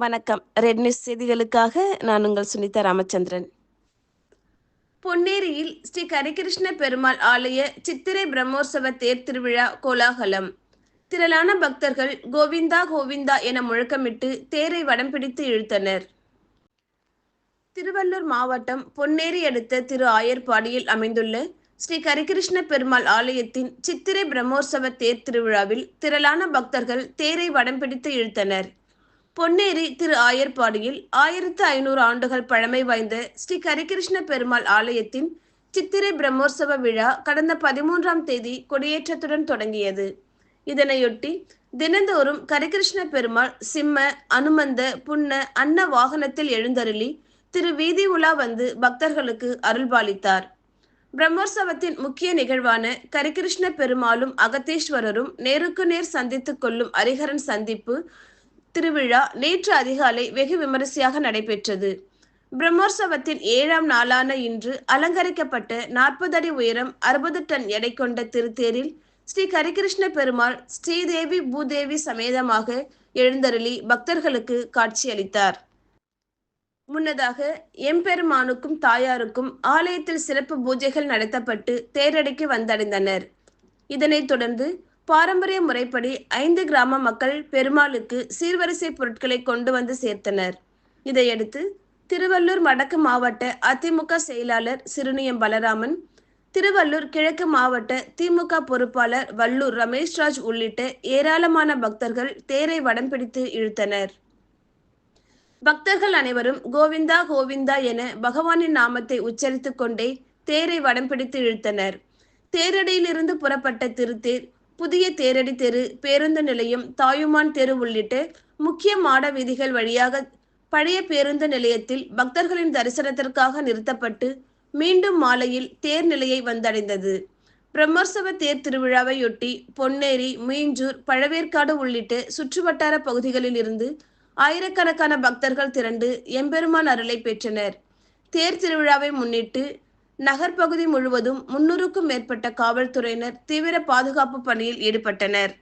வணக்கம். Red news செய்திகளுக்காக நான் உங்கள் சுனிதா ராமச்சந்திரன். பொன்னேரியில் ஸ்ரீ கரிகிருஷ்ண பெருமாள் ஆலய சித்திரை பிரம்மோற்சவ தேர் திருவிழா கோலாகலம். திரளான பக்தர்கள் கோவிந்தா கோவிந்தா என முழக்கமிட்டு தேரை வடம் பிடித்து இழுத்தனர். திருவள்ளூர் மாவட்டம் பொன்னேரி அடுத்த திரு ஆயர்பாடியில் அமைந்துள்ள ஸ்ரீ கரிகிருஷ்ண பெருமாள் ஆலயத்தின் சித்திரை பிரம்மோற்சவ தேர் திருவிழாவில் திரளான பக்தர்கள் தேரை வடம் பிடித்து இழுத்தனர். பொன்னேரி திரு ஆயர்பாடியில் 1500 ஆண்டுகள் பழமை வாய்ந்த ஸ்ரீ கரிகிருஷ்ண பெருமாள் ஆலயத்தின் சித்திரை பிரம்மோற்சவ விழா கடந்த 13ஆம் தேதி கொடியேற்றத்துடன் தொடங்கியது. இதனையொட்டி தினந்தோறும் கரிகிருஷ்ண பெருமாள் சிம்ம, அனுமந்த, புன்ன, அன்ன வாகனத்தில் எழுந்தருளி திரு வீதி உலா வந்து பக்தர்களுக்கு அருள்பாலித்தார். பிரம்மோற்சவத்தின் முக்கிய நிகழ்வான கரிகிருஷ்ண பெருமாளும் அகத்தீஸ்வரரும் நேருக்கு நேர் சந்தித்துக் கொள்ளும் அரிகரன் சந்திப்பு திருவிழா நேற்று அதிகாலை வெகு விமரிசையாக நடைபெற்றது. பிரம்மோற்சவத்தின் 7ஆம் நாளான இன்று அலங்கரிக்கப்பட்ட 40 அடி உயரம் 60 டன் எடை கொண்ட திருத்தேரில் ஸ்ரீ கரிகிருஷ்ண பெருமாள் ஸ்ரீதேவி பூதேவி சமேதமாக எழுந்தருளி பக்தர்களுக்கு காட்சியளித்தார். முன்னதாக எம்பெருமானுக்கும் தாயாருக்கும் ஆலயத்தில் சிறப்பு பூஜைகள் நடத்தப்பட்டு தேரடிக்கு வந்தடைந்தனர். இதனைத் தொடர்ந்து பாரம்பரிய முறைப்படி 5 கிராம மக்கள் பெருமாளுக்கு சீர்வரிசை பொருட்களை கொண்டு வந்து சேர்த்தனர். இதையடுத்து திருவள்ளூர் வடக்கு மாவட்ட அதிமுக செயலாளர் சிறுனியம் பலராமன், திருவள்ளூர் கிழக்கு மாவட்ட திமுக பொறுப்பாளர் வல்லூர் ரமேஷ்ராஜ் உள்ளிட்ட ஏராளமான பக்தர்கள் தேரை வடம் பிடித்து இழுத்தனர். பக்தர்கள் அனைவரும் கோவிந்தா கோவிந்தா என பகவானின் நாமத்தை உச்சரித்துக் கொண்டே தேரை வடம் பிடித்து இழுத்தனர். தேரடியிலிருந்து புறப்பட்ட திருத்தேர் புதிய தேரடி தெரு, பேருந்து நிலையம், தாயுமான் தெரு உள்ளிட்ட முக்கிய மாட வீதிகள் வழியாக பழைய பேருந்து நிலையத்தில் பக்தர்களின் தரிசனத்திற்காக நிறுத்தப்பட்டு மீண்டும் மாலையில் தேர் நிலையை வந்தடைந்தது. பிரம்மோற்சவ தேர் திருவிழாவையொட்டி பொன்னேரி, மீஞ்சூர், பழவேற்காடு உள்ளிட்ட சுற்றுவட்டார பகுதிகளில் இருந்து ஆயிரக்கணக்கான பக்தர்கள் திரண்டு எம்பெருமான் அருளை பெற்றனர். தேர் திருவிழாவை முன்னிட்டு நகர்ப்பகுதி முழுவதும் 300க்கும் மேற்பட்ட காவல்துறையினர் தீவிர பாதுகாப்பு பணியில் ஈடுபட்டனர்.